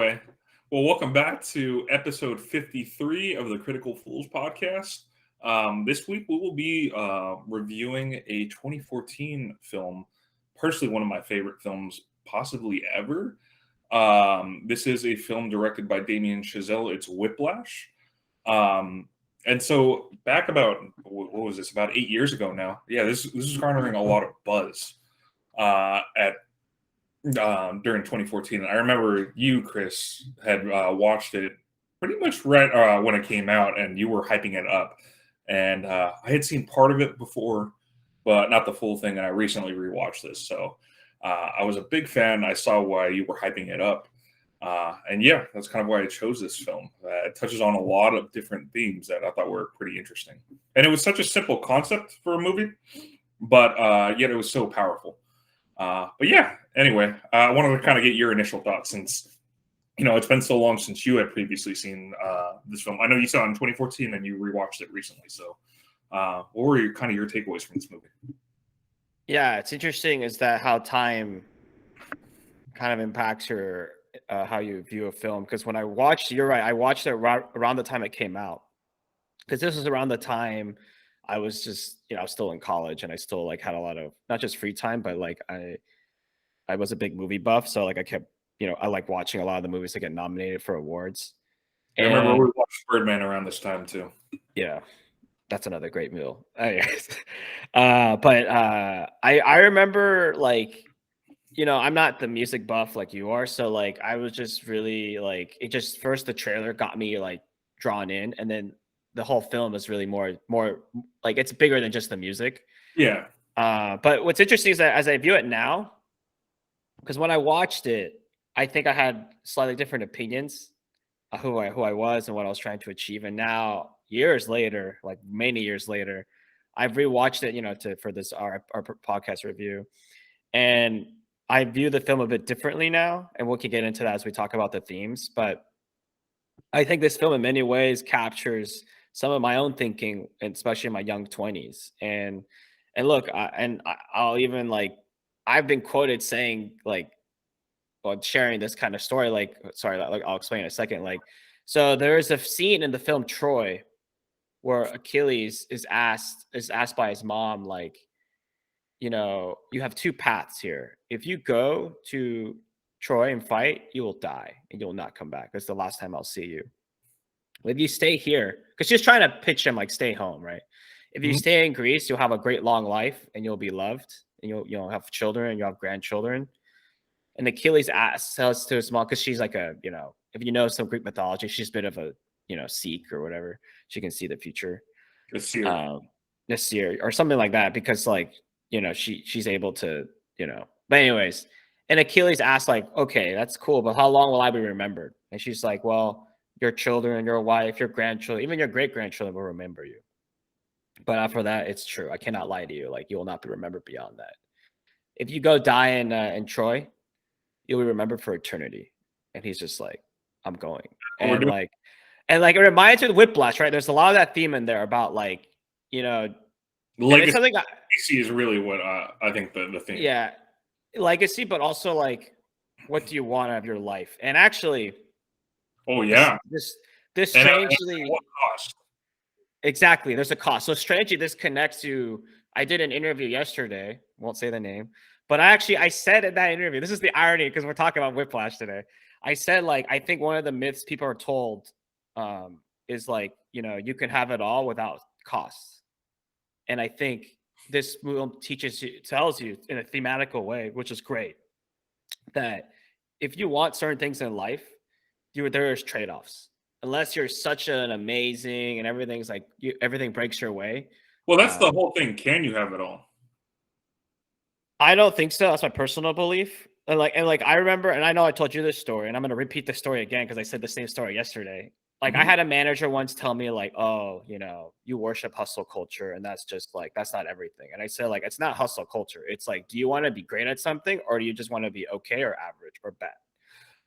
Anyway, well, welcome back to episode 53 of the Critical Fools podcast. This week we will be reviewing a 2014 film, personally one of my favorite films possibly ever. This is a film directed by Damien Chazelle. It's Whiplash. And so back about, what was this, about 8 years ago now? Yeah, this is garnering a lot of buzz at during 2014. I remember you, Chris, had watched it pretty much right when it came out, and you were hyping it up. And I had seen part of it before, but not the full thing. And I recently rewatched this, so I was a big fan. I saw why you were hyping it up, and yeah, that's kind of why I chose this film. It touches on a lot of different themes that I thought were pretty interesting, and it was such a simple concept for a movie, but yet it was so powerful. But yeah, anyway, I wanted to kind of get your initial thoughts since, it's been so long since you had previously seen this film. I know you saw it in 2014 and you rewatched it recently. So what were your takeaways from this movie? Yeah, it's interesting is that how time kind of impacts your how you view a film. Because when I watched, you're right, I watched it around the time it came out. Because this was around the time I was just, I was still in college and I still like had a lot of not just free time, but like I was a big movie buff, so like I kept, I like watching a lot of the movies that get nominated for awards. I remember we watched Birdman around this time too. Yeah, that's another great meal. Anyways, I remember like, I'm not the music buff like you are, so like I was just really like it. Just first the trailer got me like drawn in, and then the whole film is really more like it's bigger than just the music. Yeah. But what's interesting is that as I view it now, because when I watched it, I think I had slightly different opinions of who I was and what I was trying to achieve. And now, years later, like many years later, I've rewatched it, for this our podcast review, and I view the film a bit differently now. And we can get into that as we talk about the themes. But I think this film, in many ways, captures some of my own thinking, and especially in my young 20s. And look, I'll even like I've been quoted saying like, well, sharing this kind of story. Like, sorry, like I'll explain in a second. Like, so there is a scene in the film Troy where Achilles is asked by his mom, like, you have two paths here. If you go to Troy and fight, you will die and you'll not come back. That's the last time I'll see you. If you stay here, because she's trying to pitch him like stay home, right? If you stay in Greece, you'll have a great long life and you'll be loved and you'll have children and you'll have grandchildren. And Achilles says to his mom, because she's like if you know some Greek mythology, she's a bit of a seek or whatever. She can see the future. The seer or something like that, because like she's able to But anyways, and Achilles asks like, okay, that's cool, but how long will I be remembered? And she's like, well, your children, your wife, your grandchildren, even your great grandchildren will remember you. But after that, it's true. I cannot lie to you. Like, you will not be remembered beyond that. If you go die in Troy, you'll be remembered for eternity. And he's just like, I'm going. And like it reminds me of Whiplash, right? There's a lot of that theme in there about like, legacy is really what I think the theme. Yeah, legacy, but also like, what do you want out of your life? And actually, oh yeah, this strangely, what cost? Exactly, there's a cost. So strangely, this connects to. I did an interview yesterday. Won't say the name, but I said in that interview. This is the irony because we're talking about Whiplash today. I said like I think one of the myths people are told is like you can have it all without costs, and I think this film tells you in a thematical way, which is great, that if you want certain things in life, there's trade-offs. Unless you're such an amazing and everything's like everything breaks your way. Well, that's the whole thing. Can you have it all? I don't think so. That's my personal belief. And like I remember, and I know I told you this story, and I'm gonna repeat the story again because I said the same story yesterday. Like I had a manager once tell me like, oh, you worship hustle culture, and that's just like that's not everything. And I said like it's not hustle culture. It's like, do you want to be great at something, or do you just want to be okay or average or bad?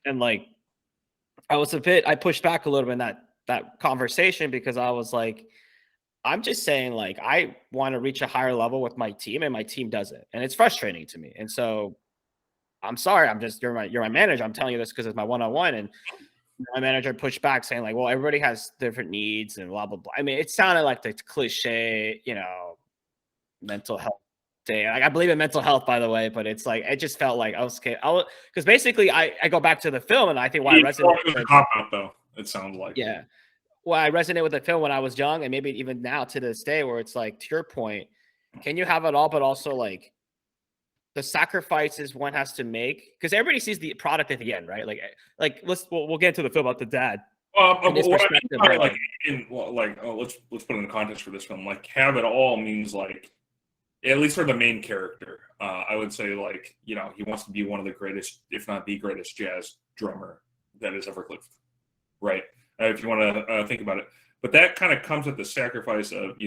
And like I pushed back a little bit in that conversation because I was like, I'm just saying like I want to reach a higher level with my team and my team doesn't. And it's frustrating to me. And so I'm sorry, you're my manager. I'm telling you this because it's my one-on-one. And my manager pushed back saying like, well, everybody has different needs and blah, blah, blah. I mean, it sounded like the cliche, mental health day. Like, I believe in mental health, by the way, but it's like, it just felt like I was scared. Because basically I go back to the film and I think why I resonate It was a with, cop out, though. It sounds like. yeah. Well, I resonate with the film when I was young and maybe even now to this day, where it's like, to your point, can you have it all, but also like the sacrifices one has to make, because everybody sees the product at the end, right? Like we'll get into the film about the dad and his What I perspective. mean by let's put it in the context for this film. Like, have it all means like, at least for the main character, I would say like, he wants to be one of the greatest, if not the greatest, jazz drummer that has ever lived, right? If you want to think about it, but that kind of comes at the sacrifice of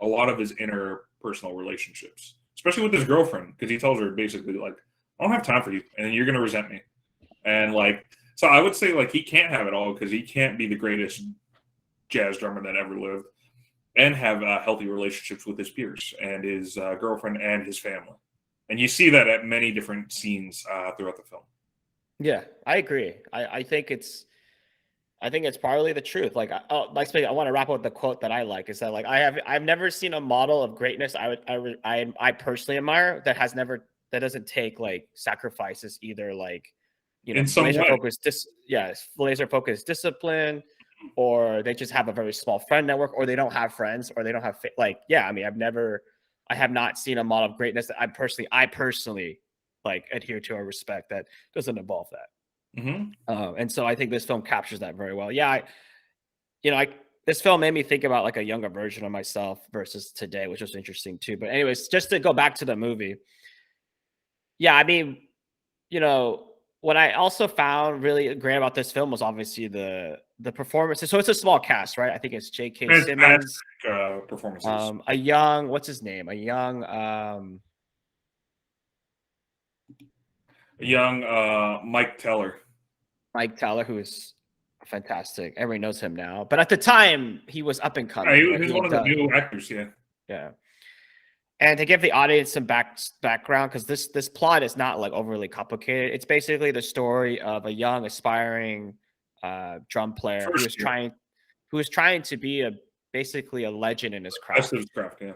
a lot of his interpersonal relationships, especially with his girlfriend, because he tells her basically like, I don't have time for you, and you're gonna resent me, and like, so I would say like he can't have it all because he can't be the greatest jazz drummer that ever lived and have healthy relationships with his peers and his girlfriend and his family. And you see that at many different scenes throughout the film. Yeah, I agree. I think it's partly the truth. Like, I want to wrap up with the quote that I like is that like I've never seen a model of greatness I personally admire that doesn't take like sacrifices, either like In some way. laser focused discipline, or they just have a very small friend network, or they don't have friends, or they don't have I mean, I have not seen a model of greatness that I personally like adhere to or respect that doesn't involve that. Mm-hmm. And so I think this film captures that very well. Yeah, this film made me think about like a younger version of myself versus today, which was interesting too. But anyways, just to go back to the movie. Yeah, I mean, what I also found really great about this film was obviously the performances. So it's a small cast, right? I think it's J.K. Simmons, performances. a young, what's his name? A young Mike Teller. Mike Teller, who is fantastic. Everybody knows him now, but at the time he was up and coming. Yeah, he's one of the new actors. Yeah. And to give the audience some background, because this plot is not like overly complicated. It's basically the story of a young aspiring drum player who is trying to be basically a legend in his craft. Yeah.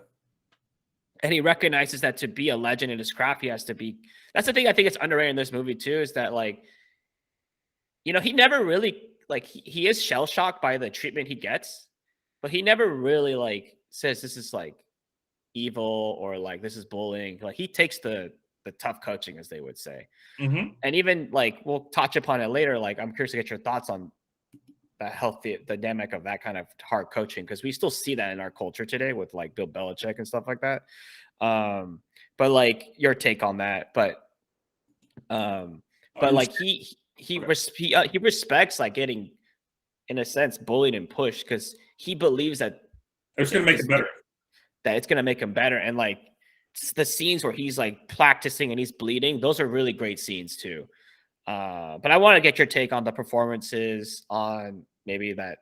And he recognizes that to be a legend in his craft, he has to be. That's the thing I think it's underrated in this movie too, is that like, he never really like he is shell shocked by the treatment he gets, but he never really like says this is like evil or like this is bullying. Like, he takes the tough coaching, as they would say. Mm-hmm. And even like we'll touch upon it later. Like, I'm curious to get your thoughts on the healthy dynamic of that kind of hard coaching, because we still see that in our culture today with like Bill Belichick and stuff like that. But like your take on that. But like he respects like getting, in a sense, bullied and pushed, because he believes that it's going to make it better. That it's going to make him better. And like the scenes where he's like practicing and he's bleeding, those are really great scenes too. But I want to get your take on the performances, on maybe that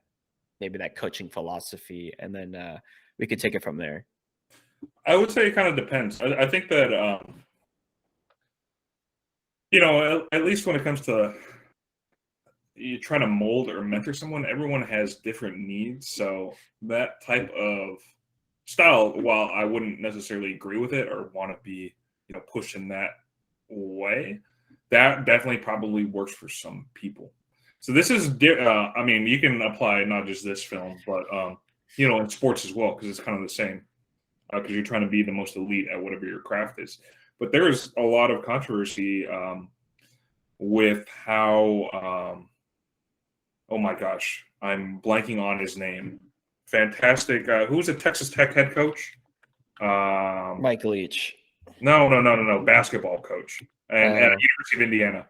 coaching philosophy, and then we could take it from there. I would say it kind of depends. I think that, at least when it comes to you trying to mold or mentor someone, everyone has different needs. So that type of style, while I wouldn't necessarily agree with it or want to be, pushed in that way, that definitely probably works for some people. So this is, I mean, you can apply not just this film, but, in sports as well, because it's kind of the same, because you're trying to be the most elite at whatever your craft is. But there's a lot of controversy with how, oh my gosh, I'm blanking on his name. Fantastic. Who's the Texas Tech head coach? Mike Leach. No. Basketball coach and at University of Indiana.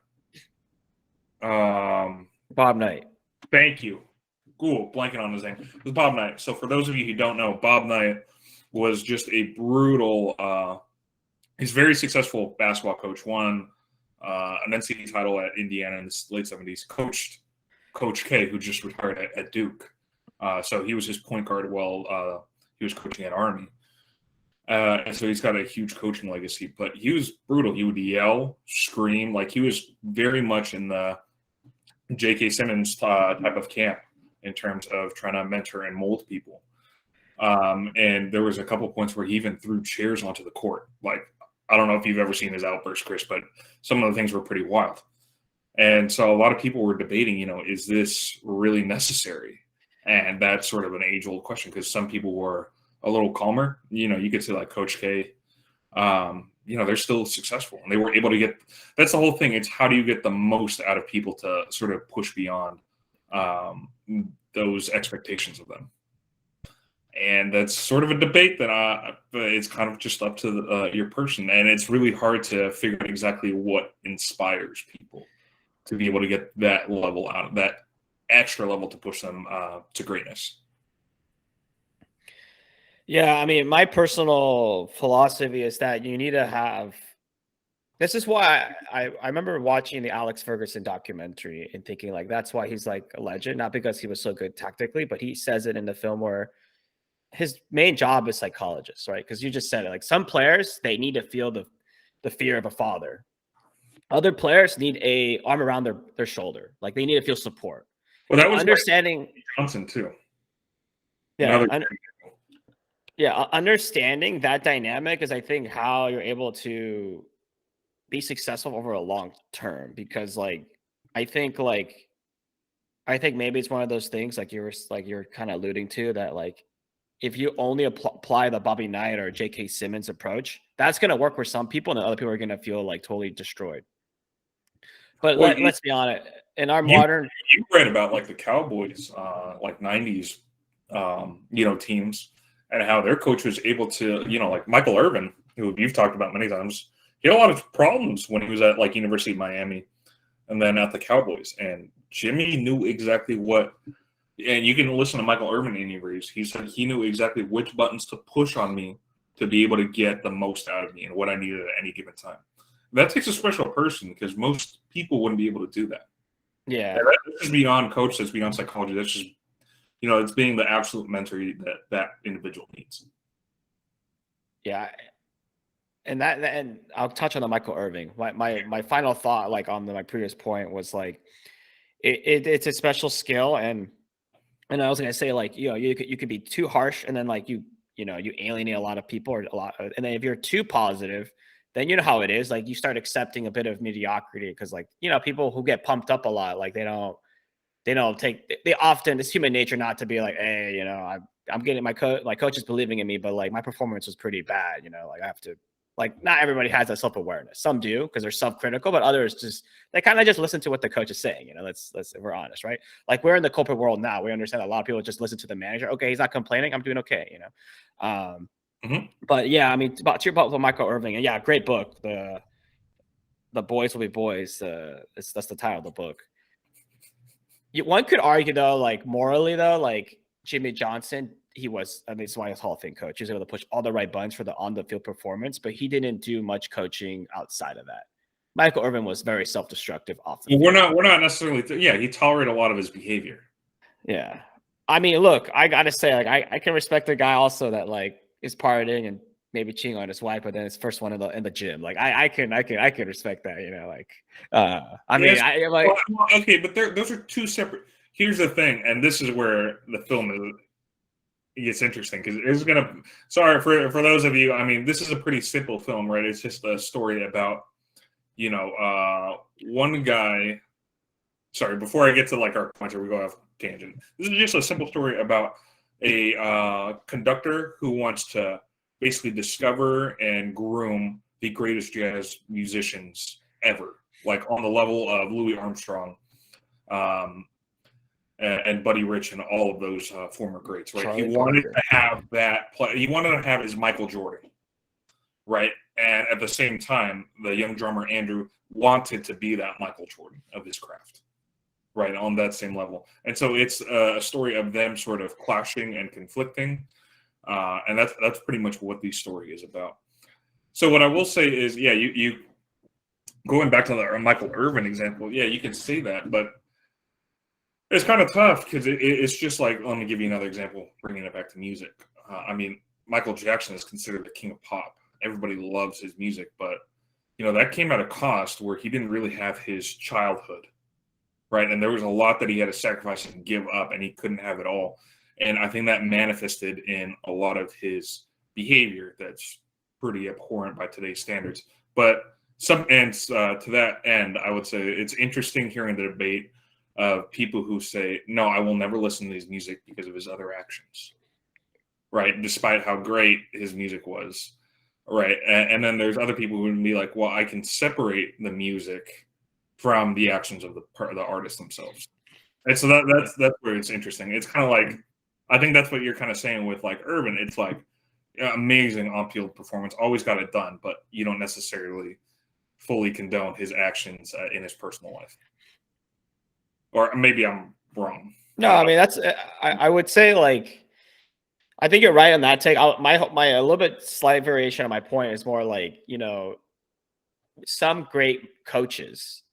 Bob Knight. Thank you. Cool. Blanking on his name. It was Bob Knight. So for those of you who don't know, Bob Knight was just a brutal. He's a very successful basketball coach. Won an NCAA title at Indiana in the late 70s. Coached Coach K, who just retired at Duke. So he was his point guard while he was coaching at Army. And so he's got a huge coaching legacy, but he was brutal. He would yell, scream, like he was very much in the J.K. Simmons type of camp in terms of trying to mentor and mold people. And there was a couple points where he even threw chairs onto the court. Like, I don't know if you've ever seen his outburst, Chris, but some of the things were pretty wild. And so a lot of people were debating, is this really necessary? And that's sort of an age-old question because some people were a little calmer. You could say like Coach K, they're still successful and they were able to get – that's the whole thing. It's how do you get the most out of people to sort of push beyond those expectations of them. And that's sort of a debate that it's kind of just up to your person. And it's really hard to figure out exactly what inspires people to be able to get that level out of that extra level to push them to greatness. Yeah, I mean, my personal philosophy is that you need to have. This is why I remember watching the Alex Ferguson documentary and thinking like that's why he's like a legend, not because he was so good tactically, but he says it in the film where his main job is psychologist, right? Because you just said it. Like some players, they need to feel the fear of a father. Other players need a arm around their shoulder. Like they need to feel support. Well, that and was understanding Johnson too. Yeah. Understanding that dynamic is, I think, how you're able to be successful over a long term. Because, like, I think maybe it's one of those things, like you're kind of alluding to, that like if you only apply the Bobby Knight or J.K. Simmons approach, that's going to work for some people, and other people are going to feel like totally destroyed. But let's be honest. In our modern, you read about like the Cowboys, like '90s, teams, and how their coach was able to, like Michael Irvin, who you've talked about many times. He had a lot of problems when he was at like University of Miami, and then at the Cowboys. And Jimmy knew exactly what. And you can listen to Michael Irvin interviews. He said he knew exactly which buttons to push on me to be able to get the most out of me and what I needed at any given time. That takes a special person because most people wouldn't be able to do that. Yeah. That's just beyond coach. That's beyond psychology. That's just, it's being the absolute mentor that individual needs. Yeah. And and I'll touch on the Michael Irving. My final thought, like on my previous point, was like it's a special skill, and I was gonna say, like, you could be too harsh, and then like you alienate a lot of people, or and then if you're too positive, then you know how it is. Like you start accepting a bit of mediocrity because, like, people who get pumped up a lot, like they often, it's human nature not to be like, hey, I'm getting my coach is believing in me, but like my performance was pretty bad, like I have to. Like, not everybody has that self-awareness. Some do because they're self-critical, but others they kind of just listen to what the coach is saying. Let's if we're honest, right? Like we're in the corporate world now. We understand a lot of people just listen to the manager. Okay, he's not complaining. I'm doing okay, But yeah, I mean, to your point with Michael Irving, and yeah, great book. The Boys Will Be Boys. That's the title of the book. One could argue though, like morally though, like Jimmy Johnson, it's why he's Hall of Fame coach. He was able to push all the right buttons for the on-the-field performance, but he didn't do much coaching outside of that. Michael Irvin was very self-destructive off the field. We're not necessarily he tolerated a lot of his behavior. Yeah. I mean, look, I gotta say, like, I can respect a guy also that like is partying and maybe cheating on his wife, but then his first one in the gym. Like I can respect that, okay, but those are two separate. Here's the thing, and this is where the film gets interesting because it's gonna. Sorry for those of you. I mean, this is a pretty simple film, right? It's just a story about, one guy. Sorry, before I get to like our pointer, we go off tangent. This is just a simple story about a conductor who wants to basically discover and groom the greatest jazz musicians ever, like on the level of Louis Armstrong, and Buddy Rich and all of those former greats, right? He wanted to have that play. He wanted to have his Michael Jordan, right? And at the same time, the young drummer Andrew wanted to be that Michael Jordan of his craft, right? On that same level. And so it's a story of them sort of clashing and conflicting. And that's pretty much what the story is about. So what I will say is, yeah, you going back to the Michael Irvin example, yeah, you can say that, but it's kind of tough because it's just like, let me give you another example, bringing it back to music. I mean, Michael Jackson is considered the king of pop. Everybody loves his music, but that came at a cost where he didn't really have his childhood, right? And there was a lot that he had to sacrifice and give up, and he couldn't have it all. And I think that manifested in a lot of his behavior that's pretty abhorrent by today's standards. But to that end, I would say it's interesting hearing the debate of people who say, no, I will never listen to his music because of his other actions, right? Despite how great his music was, right? And then there's other people who would be like, well, I can separate the music from the actions of the artist themselves. And so that's where it's interesting. It's kind of like, I think that's what you're kind of saying with like Urban. It's like amazing on-field performance, always got it done, but you don't necessarily fully condone his actions in his personal life. Or maybe I'm wrong. No, I mean that's I would say like I think you're right on that take. My a little bit slight variation on my point is more like some great coaches,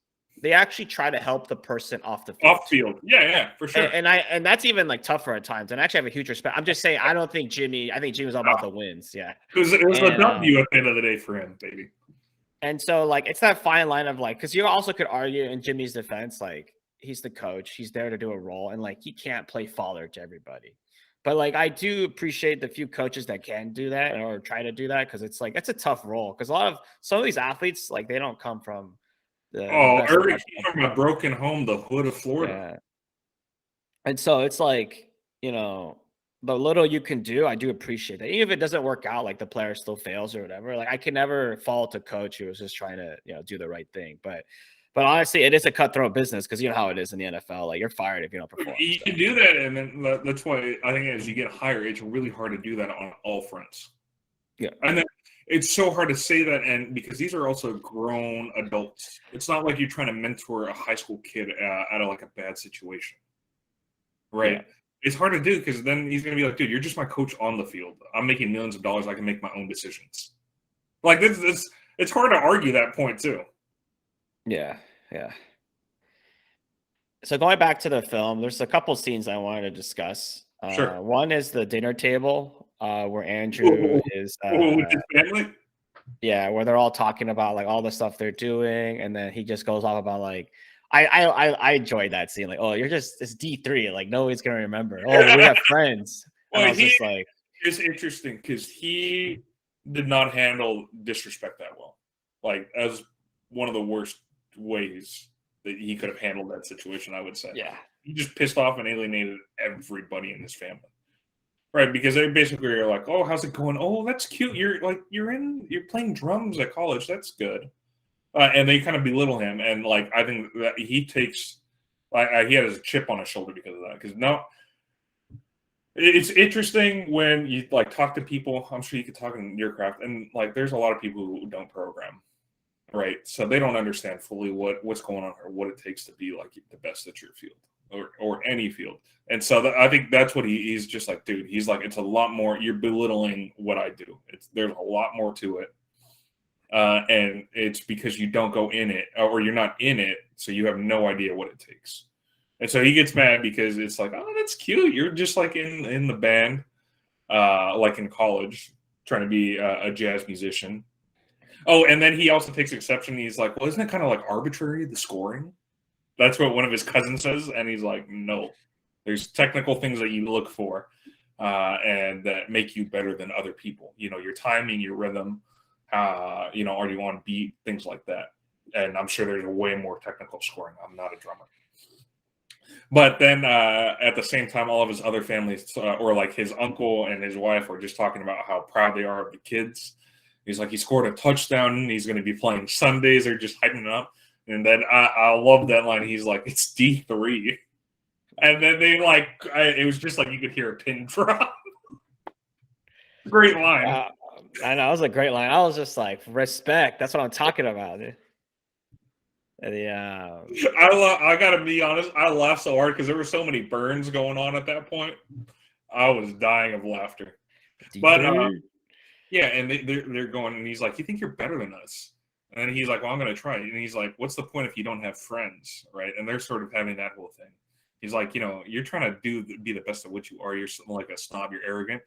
they actually try to help the person off the field. Off field, yeah, for sure. And that's even like tougher at times. And I actually have a huge respect. I'm just saying I think Jimmy was all about the wins. Yeah, it was a W at the end of the day for him, baby. And so like it's that fine line of like, because you also could argue in Jimmy's defense, like he's the coach, he's there to do a role, and like he can't play father to everybody. But like I do appreciate the few coaches that can do that or try to do that, because it's like it's a tough role. Because some of these athletes, like they don't come from the best Irving came from a broken home, the hood of Florida. Yeah. And so it's like, the little you can do, I do appreciate that. Even if it doesn't work out, like the player still fails or whatever. Like I can never fault a coach who was just trying to, do the right thing. But honestly, it is a cutthroat business, because you know how it is in the NFL. Like you're fired if you don't perform. You can do that, and then that's why I think as you get higher, it's really hard to do that on all fronts. Yeah, and then it's so hard to say that, and because these are also grown adults. It's not like you're trying to mentor a high school kid out of like a bad situation, right? Yeah. It's hard to do, because then he's going to be like, dude, you're just my coach on the field. I'm making millions of dollars. I can make my own decisions. Like this it's hard to argue that point too. Yeah. So going back to the film, there's a couple scenes I wanted to discuss. Sure. One is the dinner table where Andrew is with his family. Yeah, where they're all talking about like all the stuff they're doing, and then he just goes off about like I enjoyed that scene. Like, oh, it's D3, like nobody's gonna remember. Oh, we have friends. Well, I was just like, it's interesting because he did not handle disrespect that well. Like, as one of the worst ways that he could have handled that situation, I would say. Yeah, he just pissed off and alienated everybody in his family. Right, because they basically are like, "Oh, how's it going? Oh, that's cute. You're playing drums at college. That's good." And they kind of belittle him, and like I think that he takes, he had a chip on his shoulder because of that. Because no, it's interesting when you like talk to people. I'm sure you could talk in your craft, and like there's a lot of people who don't program, right? So they don't understand fully what's going on or what it takes to be like the best at your field. Or any field. And so I think that's what he's just like, dude, he's like, it's a lot more, you're belittling what I do. There's a lot more to it. And it's because you don't go in it or you're not in it. So you have no idea what it takes. And so he gets mad because it's like, oh, that's cute. You're just like in the band, like in college, trying to be a jazz musician. Oh, and then he also takes exception. He's like, well, isn't it kind of like arbitrary, the scoring? That's what one of his cousins says, and he's like, no. There's technical things that you look for and that make you better than other people. Your timing, your rhythm, are you on beat, things like that. And I'm sure there's a way more technical scoring. I'm not a drummer. But then at the same time, all of his other families, or like his uncle and his wife, are just talking about how proud they are of the kids. He's like, he scored a touchdown. He's going to be playing Sundays. They're just hyping it up. And then I love that line. He's like, it's D3. And then they it was just like you could hear a pin drop. Great line. I know, it was a great line. I was just like, respect. That's what I'm talking about. Yeah. I got to be honest. I laughed so hard because there were so many burns going on at that point. I was dying of laughter. D3. But yeah, and they're going, and he's like, you think you're better than us? And then he's like, well, I'm going to try it. And he's like, what's the point if you don't have friends, right? And they're sort of having that whole thing. He's like, you're trying to be the best of what you are. You're like a snob. You're arrogant.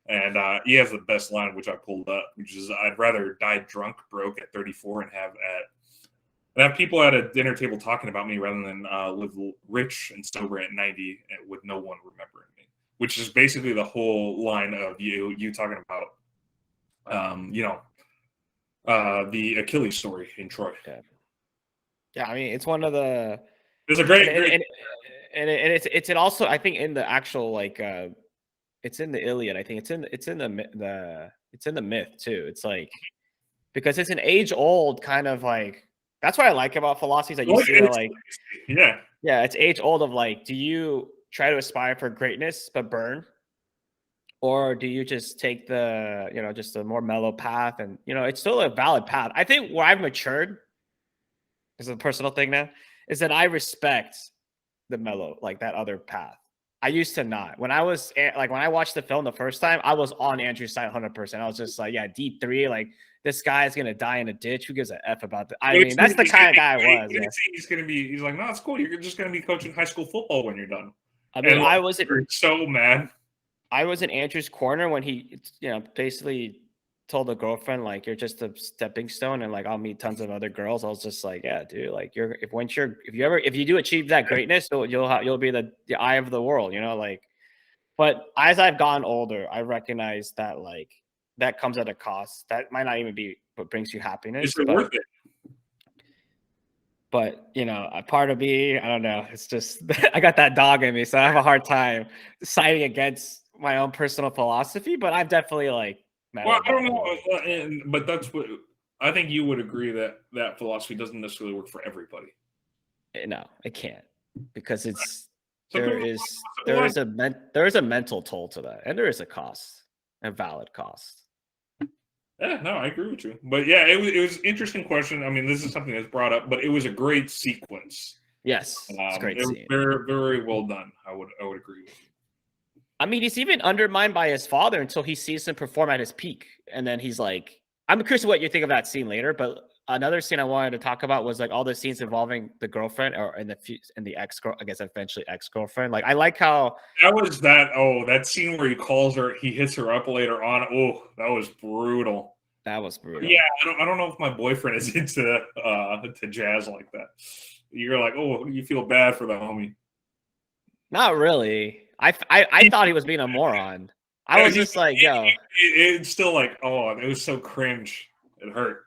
And he has the best line, which I pulled up, which is, "I'd rather die drunk, broke at 34, and have people at a dinner table talking about me rather than live rich and sober at 90 with no one remembering me." Which is basically the whole line of you talking about, the Achilles story in Troy. Yeah. Yeah, I mean, it's one of the It's a and great, and great. and, and it's also I think in the actual like it's in the Iliad. I think it's in the myth too. It's like because it's an age old kind of like that's what I like about philosophy is that you Well, see that like yeah, yeah, it's age old of like do you try to aspire for greatness but burn, or do you just take the just a more mellow path, and it's still a valid path. I think where I've matured, this is a personal thing now, is that I respect the mellow, like that other path. I used to not. When I was like when I watched the film the first time, I was on Andrew's side 100%. I was just like, yeah, deep three, like this guy's gonna die in a ditch. Who gives a f about that? I mean, that's the kind of guy I was. Yeah. he's like, no, it's cool. You're just gonna be coaching high school football when you're done. I mean, And like, you're so mad. I was in Andrew's corner when he, basically told the girlfriend like you're just a stepping stone and like I'll meet tons of other girls. I was just like, yeah, dude, like if you do achieve that greatness, you'll be the eye of the world, like. But as I've gotten older, I recognize that like that comes at a cost. That might not even be what brings you Is happiness, it worth it? but a part of me, I don't know. It's just I got that dog in me, so I have a hard time siding against my own personal philosophy. But I've definitely like Well, mellowed I don't down a know, little. but that's what I think you would agree that that philosophy doesn't necessarily work for everybody. No, it can't because it's Some people there like, is there is a mental toll to that, and there is a cost, a valid cost. yeah, no, I agree with you. But yeah, it was an interesting question. I mean, this is something that's brought up, but it was a great sequence. Yes, it's a great It was scene. very, very well done. I would agree with you. I mean, he's even undermined by his father until he sees him perform at his peak. And then he's like, I'm curious what you think of that scene later, but another scene I wanted to talk about was like all the scenes involving the girlfriend or in the ex-girl, I guess eventually ex-girlfriend. Like I like how That scene where he calls her, he hits her up later on. Oh, that was brutal. that was brutal. Yeah, I don't know if my boyfriend is into to jazz like that. You're like, oh, you feel bad for the homie. Not really. I thought he was being a moron. I was just like, yo, It's still like, oh, it was so cringe. It hurt.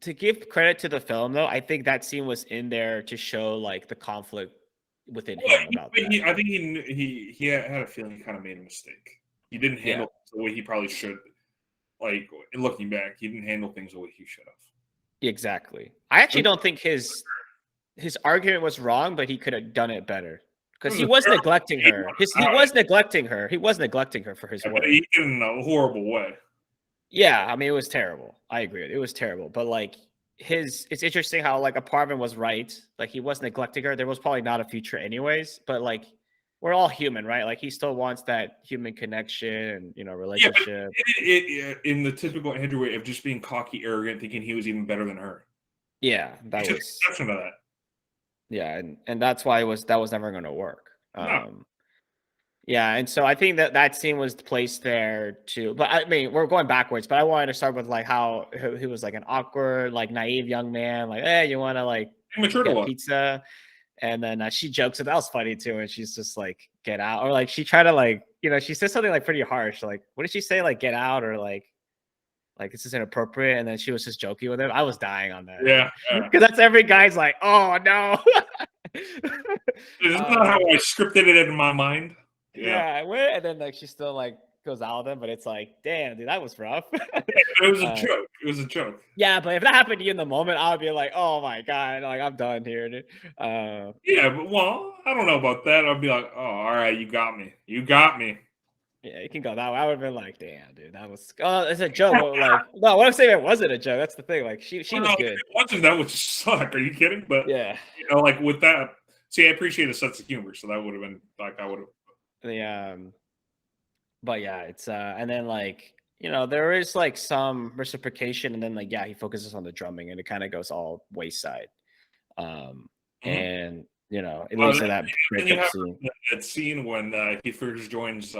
to give credit to the film though, I think that scene was in there to show like the conflict within Well, him about that. I think he had a feeling he kind of made a mistake. He didn't Yeah, handle things the way he probably should. Like looking back, he didn't handle things the way he should have. exactly. I actually don't think his argument was wrong, but he could have done it better It because was he a was terrible neglecting scene. her. He was neglecting her. He was neglecting her for his But work. he did it in a horrible way. Yeah, I mean, it was terrible. I agree. It was terrible. But like it's interesting how like a part of him was right. Like he was neglecting her. There was probably not a future anyways. But like we're all human, right? Like he still wants that human connection and Yeah, but relationship. in the typical Andrew way of just being cocky, arrogant, thinking he was even better than her. Yeah, He that took was exception to that. yeah, and that's why that was never going to work. No, Yeah, and so I think that scene was placed there too. But I mean, we're going backwards. But I wanted to start with like how he was like an awkward, like naive young man. Like, hey, you want to like he matured a get lot. pizza? And then she jokes, and that was funny too. And she's just like, get out, or like she tried to like, she said something like pretty harsh. Like, what did she say? Like, get out, or like this is inappropriate. And then she was just joking with him. I was dying on that Yeah, yeah. because that's every guy's like, oh no. Isn't that how I scripted it in my mind? Yeah, Yeah, and then like she still like goes out with him, but it's like, damn, dude, that was rough. it was a uh, joke. It was a joke. yeah, but if that happened to you in the moment, I would be like, oh my god, like I'm done here, dude. Yeah, but well, I don't know about that. I'd be like, oh, all right, you got me. You got me. Yeah, you can go that way. I would have been like, damn, dude, that was it's a joke. But like, no, what I'm saying it wasn't a joke. That's the thing. Like she Well, was no, if good. it wasn't, that would suck. Are you kidding? But Yeah. like with that, see, I appreciate a sense of humor, so that would have been like I would have. The but yeah, it's and then like there is like some reciprocation, and then like yeah, he focuses on the drumming, and it kind of goes all wayside. Um, Mhm. and it Well, leads to that then you breakup have scene. that scene when he first joins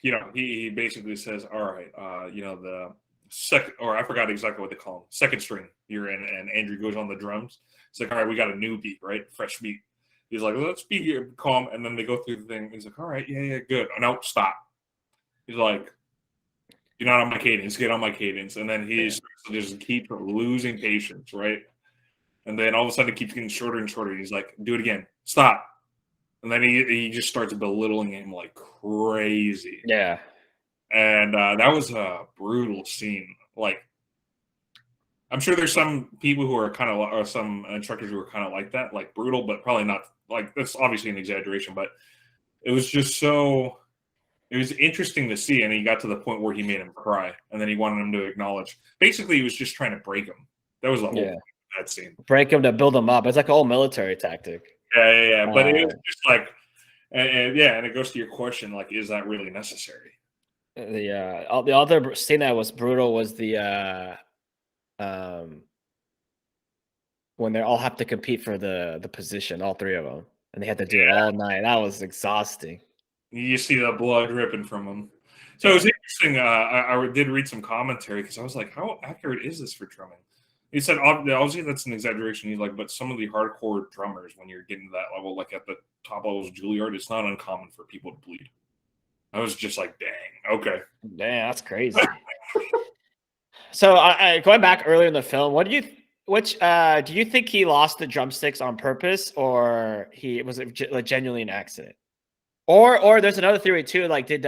he basically says, all right, the second, or I forgot exactly what they call him, second string, you're in, and Andrew goes on the drums. It's like, all right, we got a new beat, right? Fresh beat. He's like, let's be calm. And then they go through the thing. He's like, all right, yeah, good. Oh, no, stop. He's like, you're not on my cadence. Get on my cadence. And then he just keeps losing patience, right? And then all of a sudden it keeps getting shorter and shorter. He's like, do it again. Stop. And then he just starts belittling him like crazy. Yeah. And that was a brutal scene. Like, I'm sure there's some people who are kind of, or some instructors who are kind of like that, like brutal, but probably not. Like, that's obviously an exaggeration, but it was just so. It was interesting to see, and he got to the point where he made him cry, and then he wanted him to acknowledge. Basically, he was just trying to break him. That was the whole point of that scene. Break him to build him up. It's like an old military tactic. Yeah. But it was just like, and it goes to your question, like, is that really necessary? The other scene that was brutal was the when they all have to compete for the position, all three of them, and they had to do it all night. That was exhausting. You see the blood dripping from him. So it was interesting. I did read some commentary because I was like, how accurate is this for drumming? He said, obviously that's an exaggeration. He's like, but some of the hardcore drummers, when you're getting to that level, like at the top levels of Juilliard, it's not uncommon for people to bleed. I was just like, dang, okay. Damn, that's crazy. So going back earlier in the film, do you think he lost the drumsticks on purpose, or was it genuinely an accident? Or there's another theory too. Like, did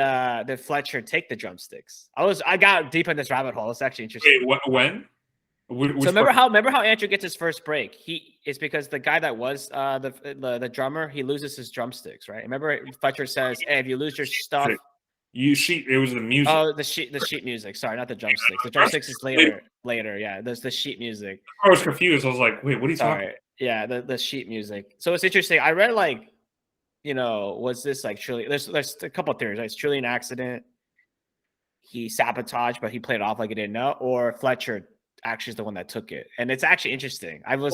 Fletcher take the drumsticks? I got deep in this rabbit hole. It's actually interesting. Wait, when? So remember how Andrew gets his first break? It's because the guy that was the drummer, he loses his drumsticks, right? Remember Fletcher says, "Hey, if you lose your stuff." It was the music. Oh, the sheet music. Sorry, not the drumsticks. The drumsticks is later. Yeah, there's the sheet music. I was confused. I was like, wait, what are you talking about? Yeah, the sheet music. So it's interesting. I read like, was this like truly? There's a couple of theories. Right? It's truly an accident. He sabotaged, but he played it off like he didn't know, or Fletcher actually is the one that took it. And it's actually interesting. I was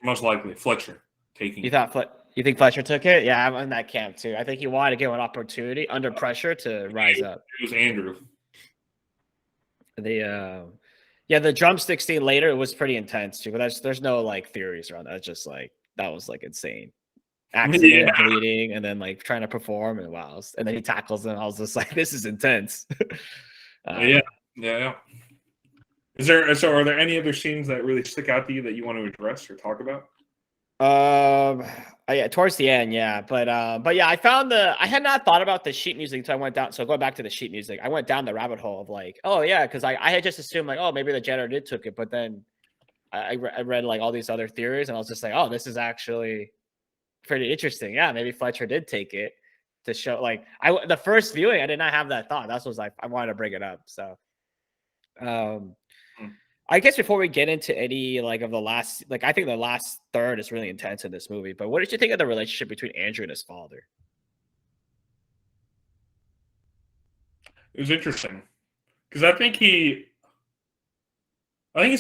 most likely Fletcher taking it. You think Fletcher took it? Yeah, I'm in that camp too. I think he wanted to give an opportunity under pressure to rise up. It was Andrew. The drumstick scene later, it was pretty intense too, but there's no like theories around that. It's just like that was like insane. Accident, bleeding, and then like trying to perform, and and then he tackles him. I was just like, this is intense. Yeah. Are there any other scenes that really stick out to you that you want to address or talk about? Yeah, towards the end, yeah, but yeah, I had not thought about the sheet music until I went down. So going back to the sheet music, I went down the rabbit hole of like, oh yeah, because I had just assumed like, oh, maybe the janitor took it, but then I read like all these other theories, and I was just like, oh, this is actually pretty interesting. Yeah, maybe Fletcher did take it to show like the first viewing, I did not have that thought. That's what I wanted to bring it up. So, I guess before we get into any like of the last, like I think the last third is really intense in this movie. But what did you think of the relationship between Andrew and his father? It was interesting because I think his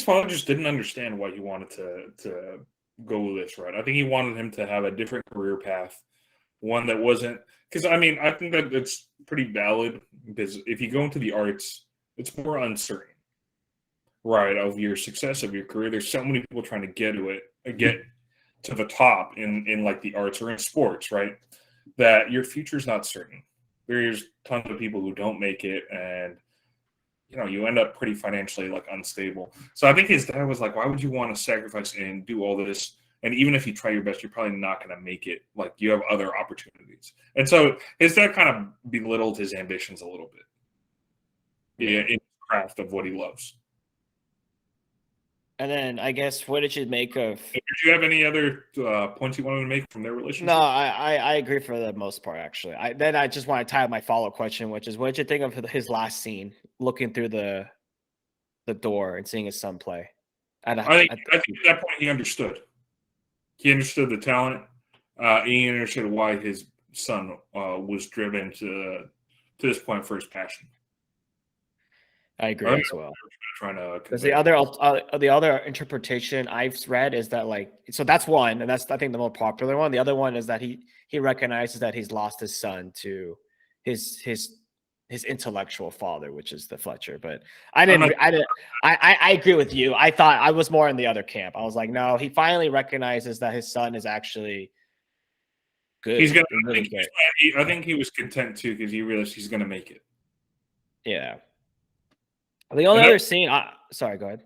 father just didn't understand why he wanted to go this route. I think he wanted him to have a different career path, one that wasn't. Because I think that it's pretty valid because if you go into the arts, it's more uncertain. Right, of your success of your career. There's so many people trying to get to the top in like the arts or in sports, right? That your future's not certain. There's tons of people who don't make it, and you end up pretty financially like unstable. So I think his dad was like, why would you want to sacrifice and do all this? And even if you try your best, you're probably not going to make it. Like, you have other opportunities. And so his dad kind of belittled his ambitions a little bit. Yeah, in the craft of what he loves. And then I guess, what did you make of? Did you have any other points you wanted to make from their relationship? No, I agree for the most part, actually. I just want to tie up my follow-up question, which is, what did you think of his last scene, looking through the door and seeing his son play? I think at that point he understood. He understood the talent. He understood why his son was driven to this point for his passion. I agree as well. Trying to Because convey. the other interpretation I've read is that, like, so that's one, and that's, I think, the more popular one. The other one is that he recognizes that he's lost his son to his his his intellectual father, which is the Fletcher. But I'm not. I agree with you. I thought I was more in the other camp. I was like, no, he finally recognizes that his son is actually He's good gonna. and really good. I think he was content too because he realized he's gonna make it. Yeah. The only And that other scene, sorry, go ahead.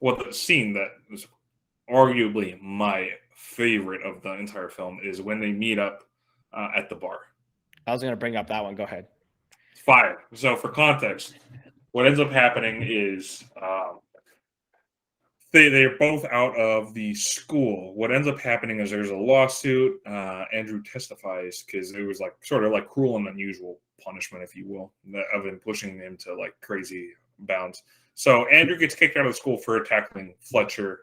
the scene that was arguably my favorite of the entire film is when they meet up at the bar. I was going to bring up that one. Go ahead. Fire. So for context, what ends up happening is they're both out of the school. What ends up happening is there's a lawsuit. Andrew testifies because it was like sort of like cruel and unusual punishment, if you will, of him pushing him to like crazy bounds. So Andrew gets kicked out of school for tackling Fletcher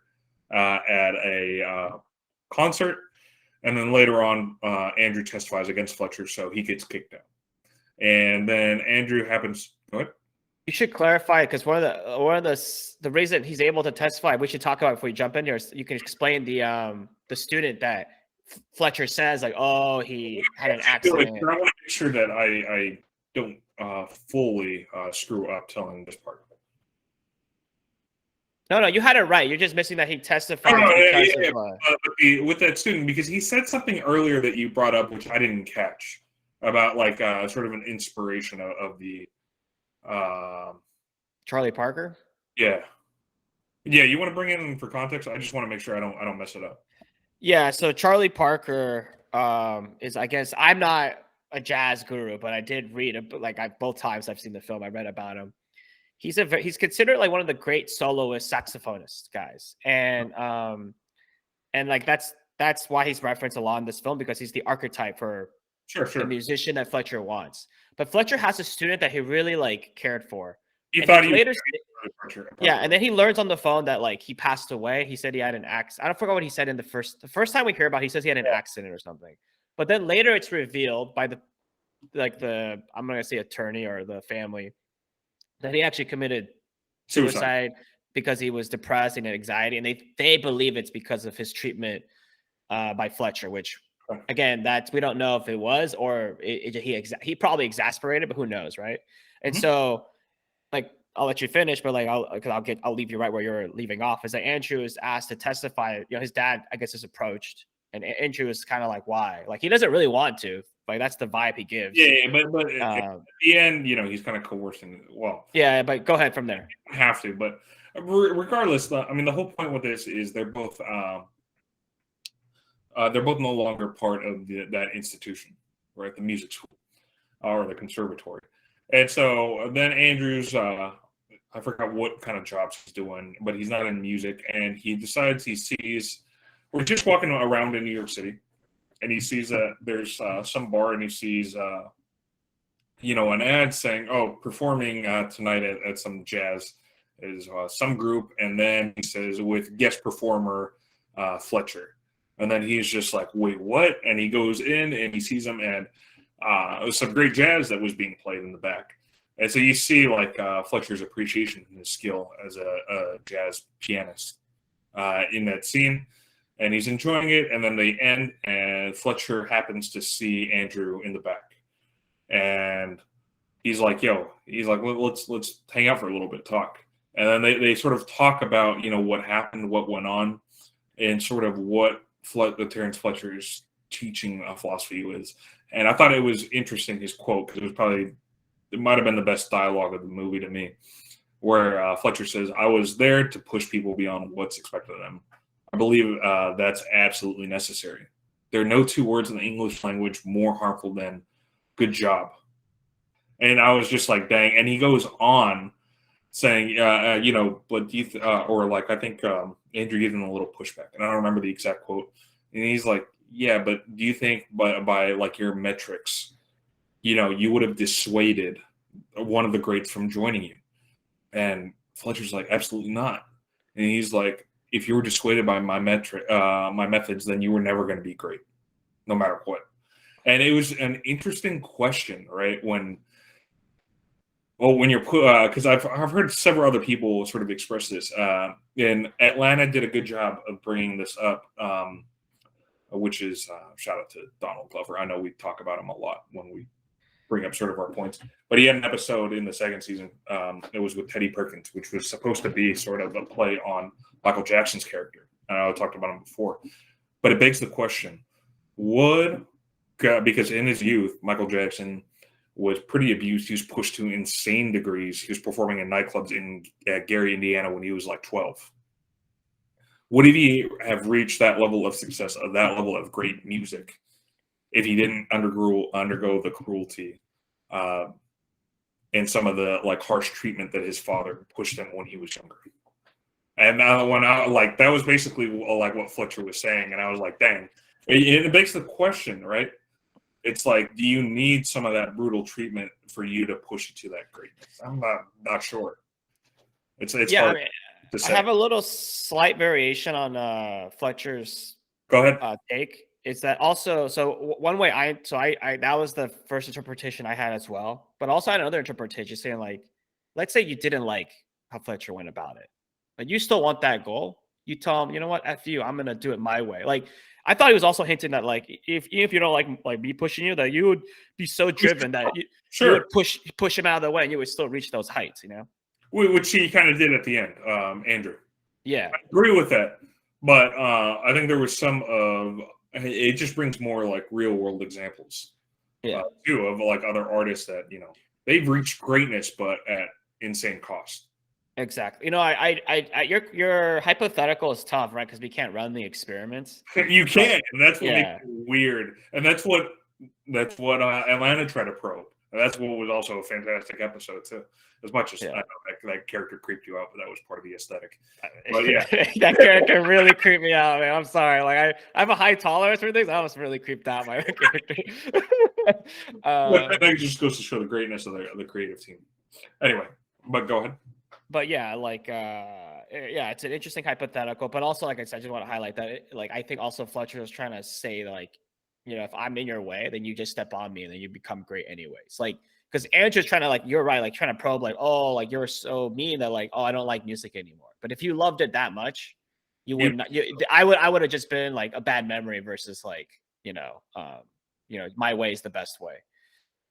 at a concert, and then later on, Andrew testifies against Fletcher, so he gets kicked out. And then Andrew happens. What? You should clarify, because one of the reason he's able to testify, we should talk about before you jump in here. Is you can explain the student that Fletcher says, like, oh, he had an accident. I want to make sure that I don't fully screw up telling this part. No, you had it right. You're just missing that he testified with that student, because he said something earlier that you brought up, which I didn't catch, about like sort of an inspiration of the Charlie Parker. Yeah. You want to bring it in for context? I just want to make sure I don't mess it up. Yeah. So Charlie Parker is, I guess, I'm not a jazz guru, but I did read it. Like, both times I've seen the film, I read about him. He's considered like one of the great soloist saxophonist guys, and like that's why he's referenced a lot in this film, because he's the archetype for the musician that Fletcher wants. But Fletcher has a student that he really like cared for. You thought he later, yeah, and then he learns on the phone that like he passed away. He said he had an accident. I don't forget what he said in the first time we hear about it. He says he had an accident or something. But then later it's revealed by the I'm gonna say attorney or the family that he actually committed suicide because he was depressed and had anxiety, and they believe it's because of his treatment by Fletcher, which again, we don't know if it was or he probably exasperated, but who knows, right? And so, like, I'll let you finish, but like I'll leave you right where you're leaving off. Is that Andrew is asked to testify? You know, his dad, I guess, is approached, and Andrew is kind of like, why? Like, he doesn't really want to. Like, that's the vibe he gives. Yeah, but at the end, you know, he's kind of coercing. Well, yeah, but go ahead from there. You don't have to, but regardless, I mean, the whole point with this is they're both no longer part of that institution, right? The music school or the conservatory. And so then Andrew's, I forgot what kind of jobs he's doing, but he's not in music, and he decides we're just walking around in New York City, and he sees that there's some bar, and he sees, an ad saying, "Oh, performing tonight at some jazz is some group," and then he says with guest performer Fletcher, and then he's just like, "Wait, what?" And he goes in and he sees him, and it was some great jazz that was being played in the back, and so you see like Fletcher's appreciation and his skill as a jazz pianist in that scene. And he's enjoying it, and then they end, and Fletcher happens to see Andrew in the back, and he's like, let's hang out for a little bit, talk. And then they sort of talk about, what happened, what went on, and sort of what the Terrence Fletcher's teaching philosophy was. And I thought it was interesting, his quote, because it might have been the best dialogue of the movie to me, where Fletcher says, "I was there to push people beyond what's expected of them. I believe that's absolutely necessary. There are no two words in the English language more harmful than good job." And I was just like, dang. And he goes on saying, but do you or like, I think Andrew gave him a little pushback, and I don't remember the exact quote. And he's like, yeah, but do you think by like your metrics, you would have dissuaded one of the greats from joining you? And Fletcher's like, absolutely not. And he's like, if you were dissuaded by my methods, then you were never going to be great, no matter what. And it was an interesting question, right? When Well, when you're because I've heard several other people sort of express this. And Atlanta did a good job of bringing this up, which is shout out to Donald Glover. I know we talk about him a lot when we bring up sort of our points, but he had an episode in the second season. It was with Teddy Perkins, which was supposed to be sort of a play on Michael Jackson's character. I talked about him before, but it begs the question: would because in his youth, Michael Jackson was pretty abused. He was pushed to insane degrees. He was performing in nightclubs in Gary, Indiana, when he was like 12. Would he have reached that level of success, of that level of great music, if he didn't undergo the cruelty and some of the like harsh treatment that his father pushed him when he was younger? And when I like that was basically like what Fletcher was saying, and I was like, dang. It begs the question, right? It's like, do you need some of that brutal treatment for you to push you to that greatness? I'm not sure. It's Yeah, hard I mean, to I say. have a little slight variation on Fletcher's Go ahead. take. Is that also one way I that was the first interpretation I had as well, but also I had another interpretation saying like, let's say you didn't like how Fletcher went about it, but you still want that goal. You tell him, you know what, F you, I'm gonna do it my way. Like I thought he was also hinting that like if you don't like me pushing you, that you would be so driven that you Sure. would push him out of the way and you would still reach those heights, you know? Which he kind of did at the end, Andrew. Yeah. I agree with that, but I think there was some of it just brings more like real world examples, Yeah. too, of like other artists that they've reached greatness, but at insane cost. Exactly. You know, your hypothetical is tough, right? Because we can't run the experiments. You can't, and that's what makes Yeah. it weird, and that's what Atlanta tried to probe. And that's what was also a fantastic episode too. As much as I know that character creeped you out, but that was part of the aesthetic. But yeah, that character really creeped me out, man. I'm sorry. Like I have a high tolerance for things. I was really creeped out by the character. that just goes to show the greatness of the creative team. Anyway, but go ahead. But yeah, like yeah, it's an interesting hypothetical. But also, like I said, I just want to highlight that like I think also Fletcher was trying to say like, if I'm in your way, then you just step on me and then you become great anyways. Like, because Andrew's trying to like, you're right, like trying to probe like, oh, like you're so mean that like, oh, I don't like music anymore. But if you loved it that much, you would not. I would have just been like a bad memory versus like, my way is the best way.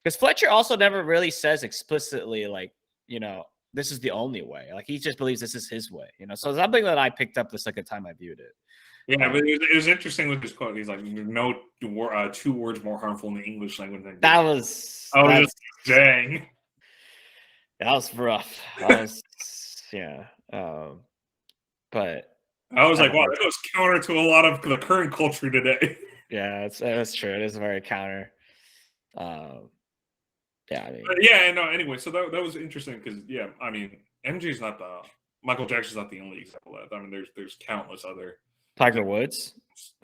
Because Fletcher also never really says explicitly like, this is the only way. Like he just believes this is his way. So something that I picked up the second time I viewed it. Yeah, but it was interesting with his quote. He's like, "No two words more harmful in the English language than." That was. Just dang. That was rough. That was yeah. But I was like, wow, that goes counter to a lot of the current culture today. Yeah, that's true. It is very counter. Yeah, I mean, yeah, no. Anyway, so that was interesting because I mean, MJ's not Michael Jackson's not the only example of that. I mean, there's countless other. Tiger Woods,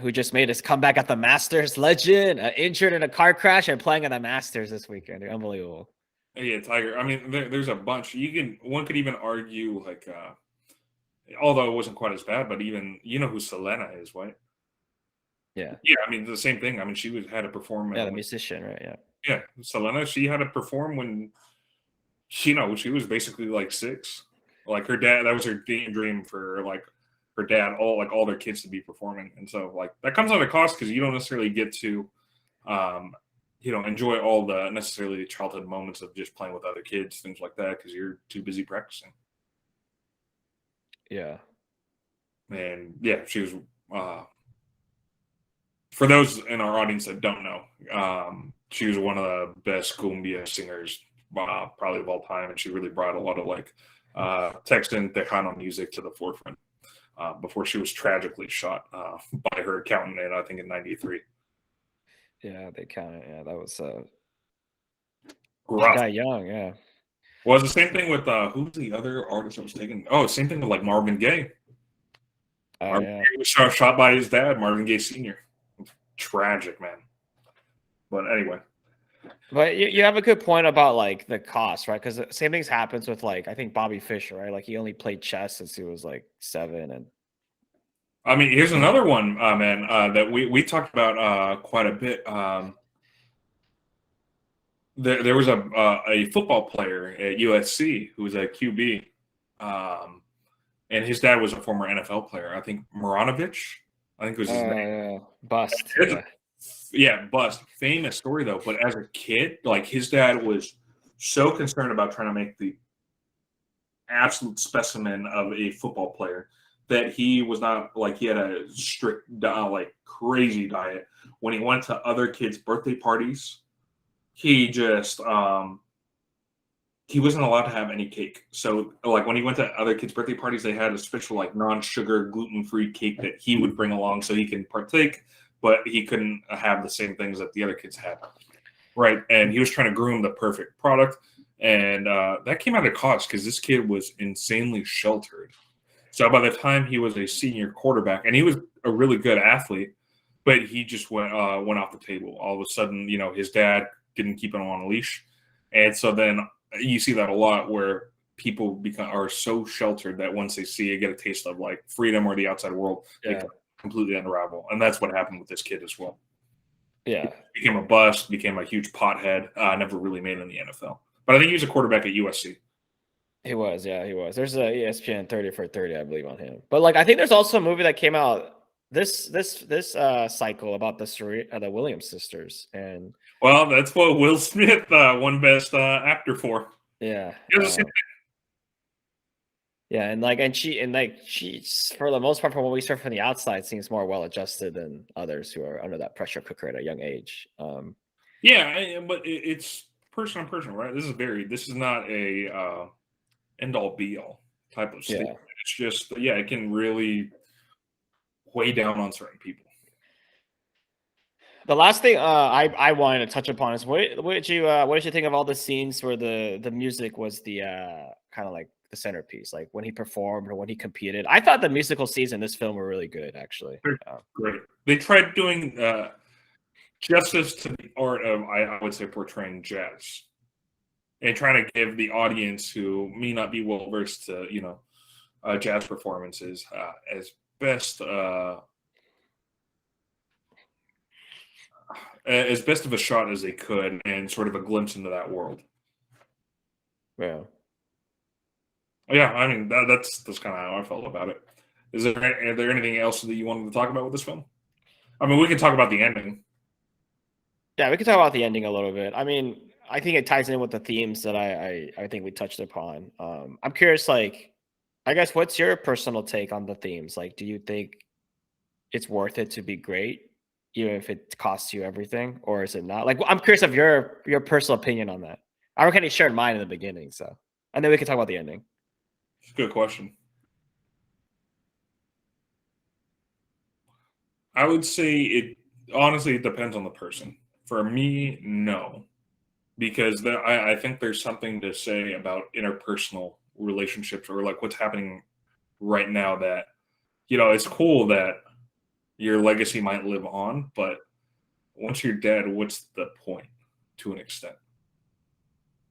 who just made his comeback at the Masters, legend, injured in a car crash and playing at the Masters this weekend. Unbelievable. Yeah, Tiger. I mean, there's a bunch. One could even argue like, although it wasn't quite as bad, but even who Selena is, right? Yeah. Yeah, I mean the same thing. I mean, had to perform. Yeah, the musician, right? Yeah. Yeah, Selena. She had to perform when she was basically like 6. Like her dad, that was her dream for like her dad, all their kids to be performing, and so like that comes at a cost because you don't necessarily get to, enjoy all the necessarily childhood moments of just playing with other kids, things like that, because you're too busy practicing. Yeah. And yeah, she was. For those in our audience that don't know, she was one of the best cumbia singers probably of all time, and she really brought a lot of like Texan Tejano music to the forefront before she was tragically shot by her accountant, I think in '93. Yeah, they counted. Yeah, that was rough. She died young. Yeah. Well, it's the same thing with who's the other artist that was taken? Oh, same thing with like Marvin Gaye. Marvin Gaye was shot by his dad, Marvin Gaye Sr. Tragic, man. But anyway. But you have a good point about like the cost, right? Because the same things happens with like I think Bobby Fischer, right? Like he only played chess since he was like 7, and I mean, here's another one, man, that we talked about quite a bit. there was a football player at USC who was a QB, um, and his dad was a former NFL player. I think Maranovich, I think was his name. Yeah. Bust. It's Yeah. yeah, bust. Famous story though. But as a kid, like his dad was so concerned about trying to make the absolute specimen of a football player that he was not like he had a strict like crazy diet. When he went to other kids' birthday parties, he just he wasn't allowed to have any cake. So like when he went to other kids' birthday parties, they had a special like non-sugar, gluten-free cake that he would bring along so he can partake, but he couldn't have the same things that the other kids had. Right. And he was trying to groom the perfect product. And that came out of cost because this kid was insanely sheltered. So by the time he was a senior quarterback, and he was a really good athlete, but he just went off the table. All of a sudden, you know, his dad didn't keep him on a leash, and so then you see that a lot where people are so sheltered that once they see it, get a taste of like freedom or the outside world, they completely unravel. And that's what happened with this kid as well. Yeah. He became a bust, became a huge pothead, never really made it in the NFL. But I think he was a quarterback at USC. He was, yeah, he was. There's a ESPN 30 for 30, I believe, on him. But like, I think there's also a movie that came out this cycle about the Williams sisters, and well, that's what Will Smith won Best Actor for. yeah, yeah, and she's for the most part, from what we saw from the outside, seems more well adjusted than others who are under that pressure cooker at a young age. Yeah, but it's person on person, right? This is not a end all be all type of statement. It's just it can really weigh down on certain people. The last thing I wanted to touch upon is what did you think of all the scenes where the music was the kind of like the centerpiece, like when he performed or when he competed? I thought the musical scenes in this film were really good, actually. Great. They tried doing justice to the art of, I would say, portraying jazz, and trying to give the audience who may not be well versed to jazz performances as best of a shot as they could, and sort of a glimpse into that world. Yeah. I mean that's kind of how I felt about it. Is there anything else that you wanted to talk about with this film? I mean, we can talk about the ending. Yeah, we can talk about the ending a little bit. I mean, I think it ties in with the themes that I think we touched upon. I'm curious, like, I guess, what's your personal take on the themes? Like, do you think it's worth it to be great, even if it costs you everything, or is it not? Like, I'm curious of your personal opinion on that. I already shared mine in the beginning, so, and then we can talk about the ending. It's a good question. I would say it honestly, it depends on the person. For me, no, because I think there's something to say about interpersonal relationships, or like what's happening right now, that it's cool that your legacy might live on, but once you're dead, what's the point, to an extent?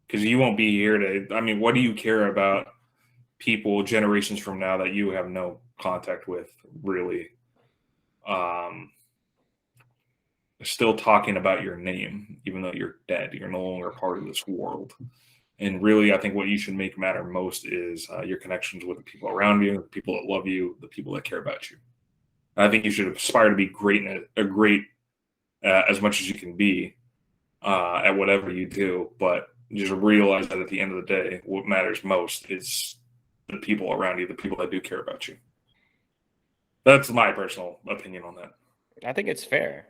Because you won't be here to. I mean, what do you care about people generations from now that you have no contact with, really? Still talking about your name, even though you're dead. You're no longer part of this world. And really, I think what you should make matter most is your connections with the people around you, the people that love you, the people that care about you. I think you should aspire to be great as much as you can be at whatever you do, but just realize that at the end of the day, what matters most is the people around you, the people that do care about you. That's my personal opinion on that. I think it's fair.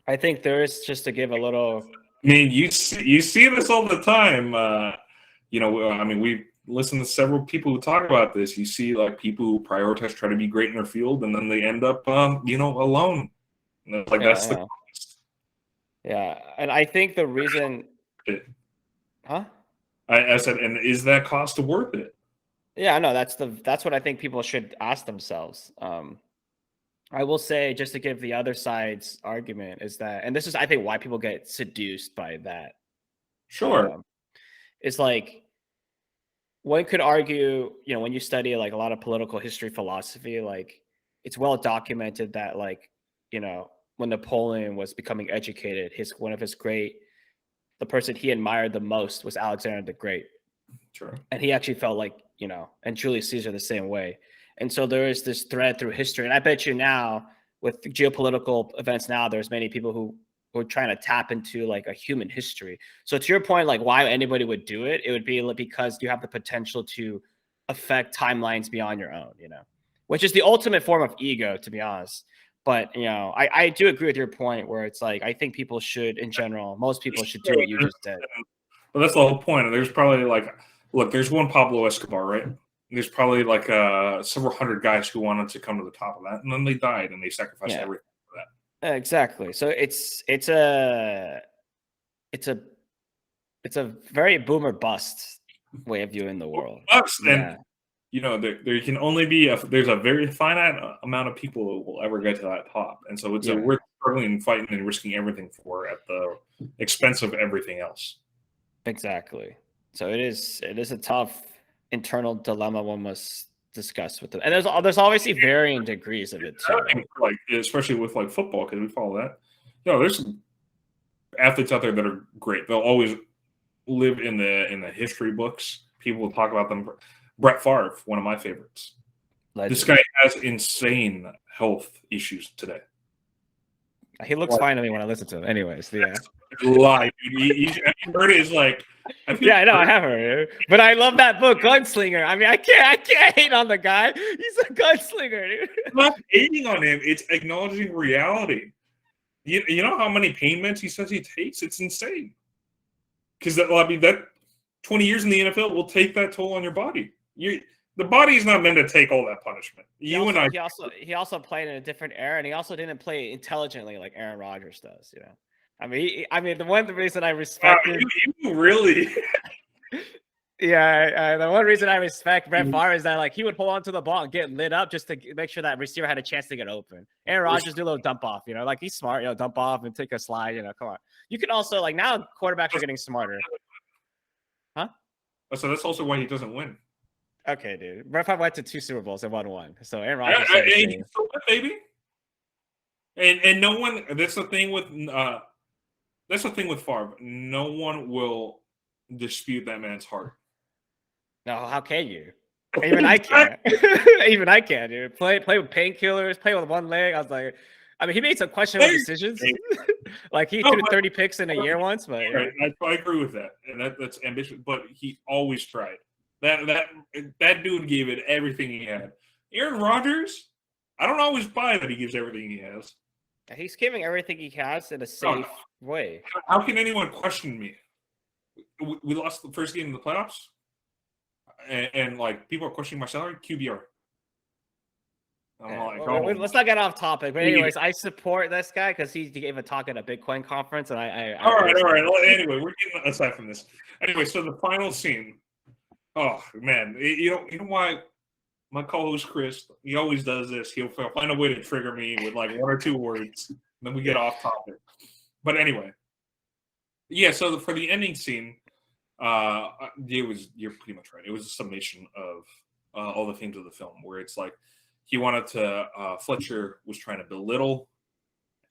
I think there is, just to give a little. I mean, you see this all the time. I mean, we listen to several people who talk about this. You see, like, people who prioritize, try to be great in their field, and then they end up, alone. And like that's the. Yeah, and I think the reason. Huh? I said, and is that cost worth it? Yeah, no, that's what I think people should ask themselves. I will say, just to give the other side's argument, is that, and this is, I think, why people get seduced by that. Sure. It's like, one could argue, when you study like a lot of political history, philosophy, like, it's well documented that, like, when Napoleon was becoming educated, one of his great the person he admired the most was Alexander the Great. Sure. And he actually felt like, and Julius Caesar the same way. And so there is this thread through history. And I bet you now, with geopolitical events now, there's many people who are trying to tap into like a human history. So to your point, like why anybody would do it, it would be because you have the potential to affect timelines beyond your own, which is the ultimate form of ego, to be honest. But, I do agree with your point where it's like, I think people should, in general, most people should do what you just did. But that's the whole point. There's probably like, look, there's one Pablo Escobar, right? There's probably like several hundred guys who wanted to come to the top of that, and then they died and they sacrificed everything for that. Exactly. So it's a very boomer bust way of viewing the world. And there can only be there's a very finite amount of people who will ever get to that top, and so it's we're struggling and fighting and risking everything for at the expense of everything else. Exactly. So it is a tough internal dilemma one must discuss with them, and there's obviously varying degrees of it too. Like especially with like football, because we follow that. There's some athletes out there that are great. They'll always live in the history books. People will talk about them. Brett Favre, one of my favorites. Legend. This guy has insane health issues today. He looks fine to me when I listen to him. Anyways, lie. He heard it is like. I know. I have heard it. But I love that book, Gunslinger. I mean, I can't hate on the guy. He's a gunslinger, dude. I'm not hating on him. It's acknowledging reality. You know how many pain meds he says he takes? It's insane. Because that 20 years in the NFL will take that toll on your body. The body is not meant to take all that punishment. He also played in a different era, and he also didn't play intelligently like Aaron Rodgers does. I mean, the one reason I respected you really. Yeah, the one reason I respect Brett Favre is that like he would hold on to the ball and get lit up just to make sure that receiver had a chance to get open. Aaron Rodgers do a little dump off, like he's smart, dump off and take a slide, come on. You can also like now quarterbacks are getting smarter. Huh? So that's also why he doesn't win. Okay, dude. Brett Favre went to 2 Super Bowls and won 1. So Aaron Rodgers, baby. And no one. That's the thing with Favre. No one will dispute that man's heart. No, how can you? Even I can't. Even I can't, dude. Play with painkillers. Play with one leg. I was like, he made some questionable decisions. Like he threw 30 picks in a year once, but right. I agree with that, and that's ambitious. But he always tried. That dude gave it everything he had. Aaron Rodgers, I don't always buy that he gives everything he has. He's giving everything he has in a safe way. How can anyone question me? We lost the first game in the playoffs, and like people are questioning my salary. QBR. Let's not get off topic. But anyways, I support this guy because he gave a talk at a Bitcoin conference, and all right. Anyway, we're getting aside from this. Anyway, so the final scene. Oh man, you know why? My co-host Chris, he always does this. He'll find a way to trigger me with like 1 or 2 words, and then we get off topic. But anyway, yeah. So for the ending scene, you're pretty much right. It was a summation of all the themes of the film, where it's like he wanted to. Fletcher was trying to belittle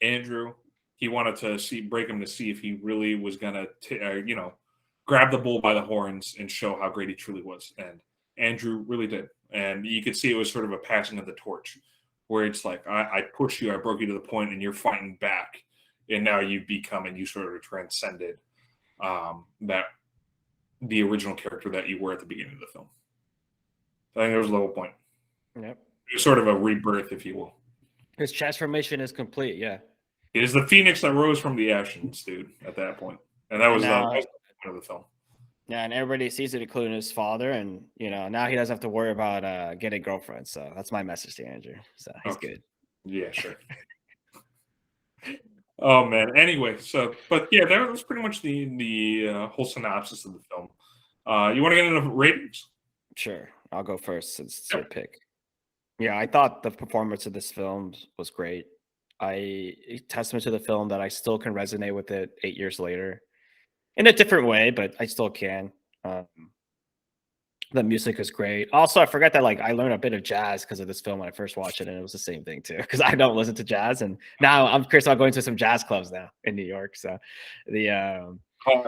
Andrew. He wanted to break him to see if he really was gonna, grab the bull by the horns and show how great he truly was. And Andrew really did. And you could see it was sort of a passing of the torch, where it's like, I pushed you, I broke you to the point, and you're fighting back. And now you've become, and you sort of transcended the original character that you were at the beginning of the film. I think that was the whole point. Yep. It was sort of a rebirth, if you will. His transformation is complete, yeah. It is the phoenix that rose from the ashes, dude, at that point. And that was the point of the film. Yeah, and everybody sees it, including his father, and now he doesn't have to worry about getting girlfriends. So that's my message to Andrew. So he's good. Yeah, sure. Oh man. Anyway, but yeah, that was pretty much the whole synopsis of the film. You want to get into ratings? Sure, I'll go first since it's your pick. Yeah, I thought the performance of this film was great. Testament to the film that I still can resonate with it 8 years later. In a different way, but I still can. The music is great. Also, I forgot that I learned a bit of jazz because of this film when I first watched it, and it was the same thing too. Because I don't listen to jazz, and now I'm curious about going to some jazz clubs now in New York. So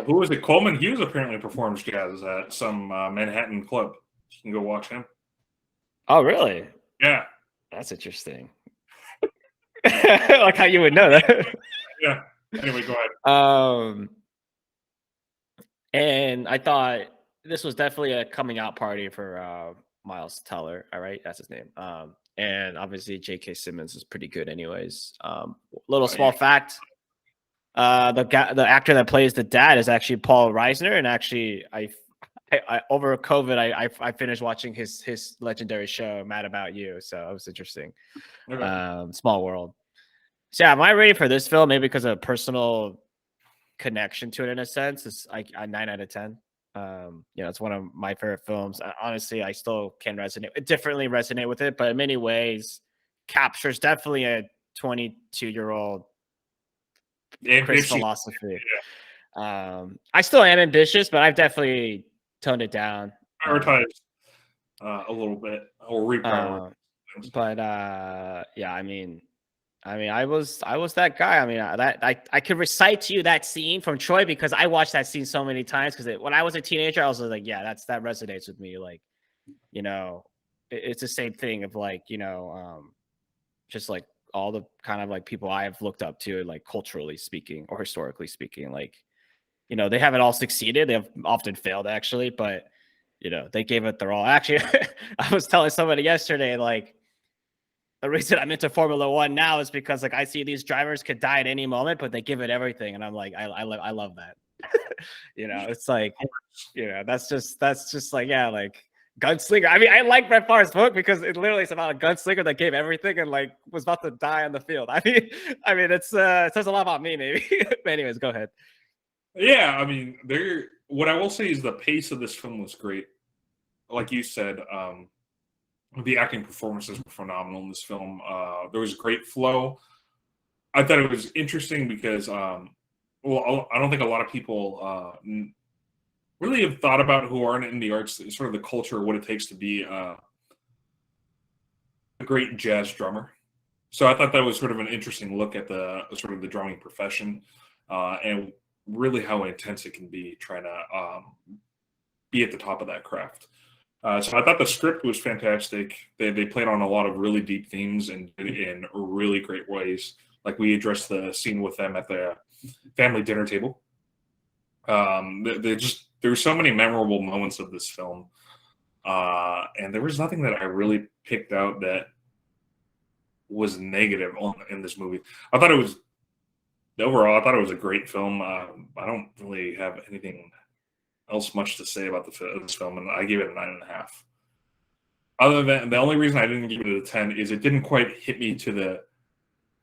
Who is it? Coleman Hughes apparently performs jazz at some Manhattan club. You can go watch him. Oh, really? Yeah. That's interesting. Like how you would know that. Yeah. Anyway, go ahead. And I thought this was definitely a coming out party for Miles Teller. All right, that's his name. And obviously J.K. Simmons is pretty good, anyways. Little Yeah. small fact: the actor that plays the dad is actually Paul Reisner, and actually I over COVID I finished watching his legendary show Mad About You, so it was interesting. Okay. Small world. So yeah, am I ready for this film? Maybe because of personal connection to it in a sense. It's like a 9 out of 10. It's one of my favorite films. Honestly, I still can differently resonate with it, but in many ways captures definitely a 22-year-old Chris philosophy. Yeah. I still am ambitious, but I've definitely toned it down. Prioritized a little bit or reprioritized. But yeah, I mean, I was that guy. I mean, I could recite to you that scene from Troy because I watched that scene so many times. Because when I was a teenager, I was like, yeah, that resonates with me. Like, it's the same thing of like, just like all the kind of like people I have looked up to, like culturally speaking or historically speaking. Like, they haven't all succeeded. They have often failed, actually, but they gave it their all. Actually, I was telling somebody yesterday, like, the reason I'm into Formula One now is because like I see these drivers could die at any moment, but they give it everything, and I'm like, I love that. It's like, that's just like, yeah, like gunslinger. I mean, I like Brett Favre's book because it literally is about a gunslinger that gave everything and like was about to die on the field. I mean, it says a lot about me, maybe. But anyways, go ahead. Yeah, I mean, what I will say is the pace of this film was great. Like you said, the acting performances were phenomenal in this film. There was great flow. I thought it was interesting because, well, I don't think a lot of people really have thought about who aren't in the arts, sort of the culture, what it takes to be a great jazz drummer. So I thought that was sort of an interesting look at the sort of the drumming profession and really how intense it can be trying to be at the top of that craft. So I thought the script was fantastic. They played on a lot of really deep themes and in really great ways. Like we addressed the scene with them at the family dinner table. There were so many memorable moments of this film, and there was nothing that I really picked out that was negative in this movie. I thought it was overall. I thought it was a great film. I don't really have anything else much to say about this film, and I gave it a 9.5. Other than the only reason I didn't give it a 10 is it didn't quite hit me to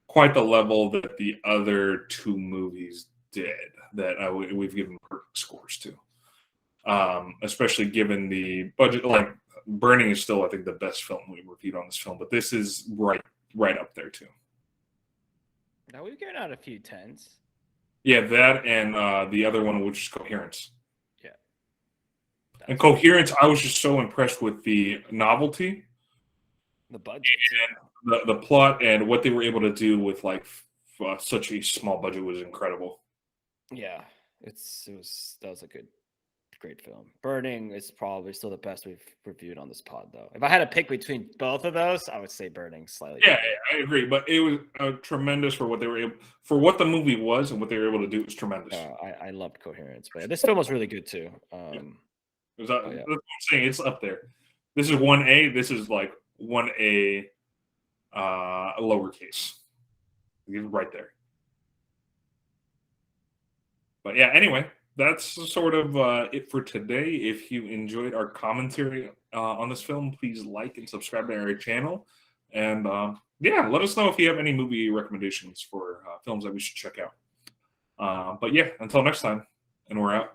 quite the level that the other two movies did that we've given perfect scores to. Especially given the budget. Like Burning is still, I think, the best film we reviewed on this film, but this is right up there too. Now we've given out a few 10s. Yeah, that and the other one, which is Coherence. Yeah. And Coherence, I was just so impressed with the novelty, the budget, the plot, and what they were able to do with like such a small budget was incredible. Yeah, that was a great film. Burning is probably still the best we've reviewed on this pod, though. If I had to pick between both of those, I would say Burning slightly. Yeah, I agree, but it was tremendous for what they were able, for what the movie was and what they were able to do. It was tremendous. I loved Coherence, but this film was really good too. That's what I'm saying. It's up there. This is 1A. This is like 1A, lowercase. Right there. But yeah, anyway, that's sort of it for today. If you enjoyed our commentary on this film, please like and subscribe to our channel. And yeah, let us know if you have any movie recommendations for films that we should check out. But yeah, until next time, and we're out.